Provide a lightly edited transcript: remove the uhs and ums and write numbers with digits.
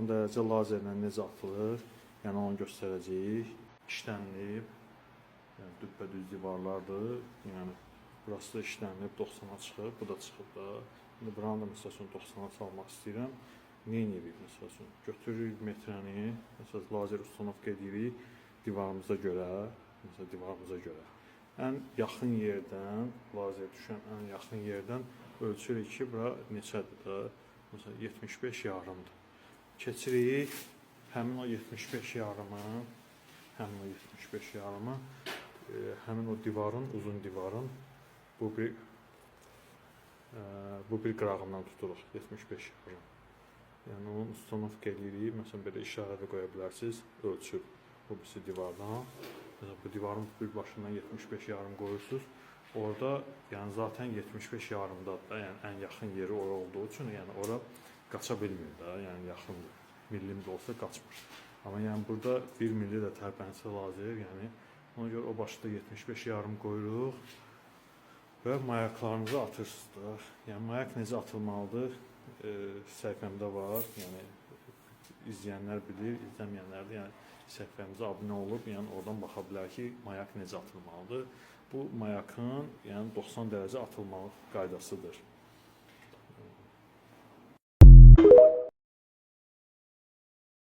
90 dərəcə lazerlə necə atılır, yəni onu göstərəcəyik. İşlənilib, yəni düppədüz divarlardır. Yəni burası da işlənilib, 90-a çıxıb, bu da çıxıb da. İndi buranı da məsəl üçün 90-a salmaq istəyirəm. Nə edirik məsəl üçün? Götürürük metrəni, məsəl lazer ustanovka edirik divarımıza görə, məsələn divarımıza görə. Ən yaxın yerdən, lazer düşən ən yaxın yerdən ölçürük ki, bura neçədir da? Məsələn 75 yarımdır. Keçirik həmin o 75 yarımı, həmin o divarın, uzun divarın bu bir qırağından tuturuq 75 yarım. Yəni onu ustanovka edirik. Məsələn belə işarə də qoya bilərsiniz, ölçüb bu birisi divardan. Məsələn bu divarın bir başından 75 yarım qoyursunuz. Orada yəni zaten 75 yarımdadır da, yəni ən yaxın yeri ora olduğu üçün, yəni ora qaça bilmir də, yəni yaxındır. Millim də olsa qaçmır. Amma yəni burada 1 milli də tərpənsə lazer, yəni ona görə o başda 75 yarım qoyuruq və mayaklarınızı atırsınız da. Yəni mayak necə atılmalıdır? Səhifəmdə var, yəni izləyənlər bilir, izləməyənlər də yəni səhifəmizə abunə olub, yəni oradan baxa bilər ki, mayak necə atılmalıdır. Bu mayakın yəni 90 dərəcə atılmalı qaydasıdır.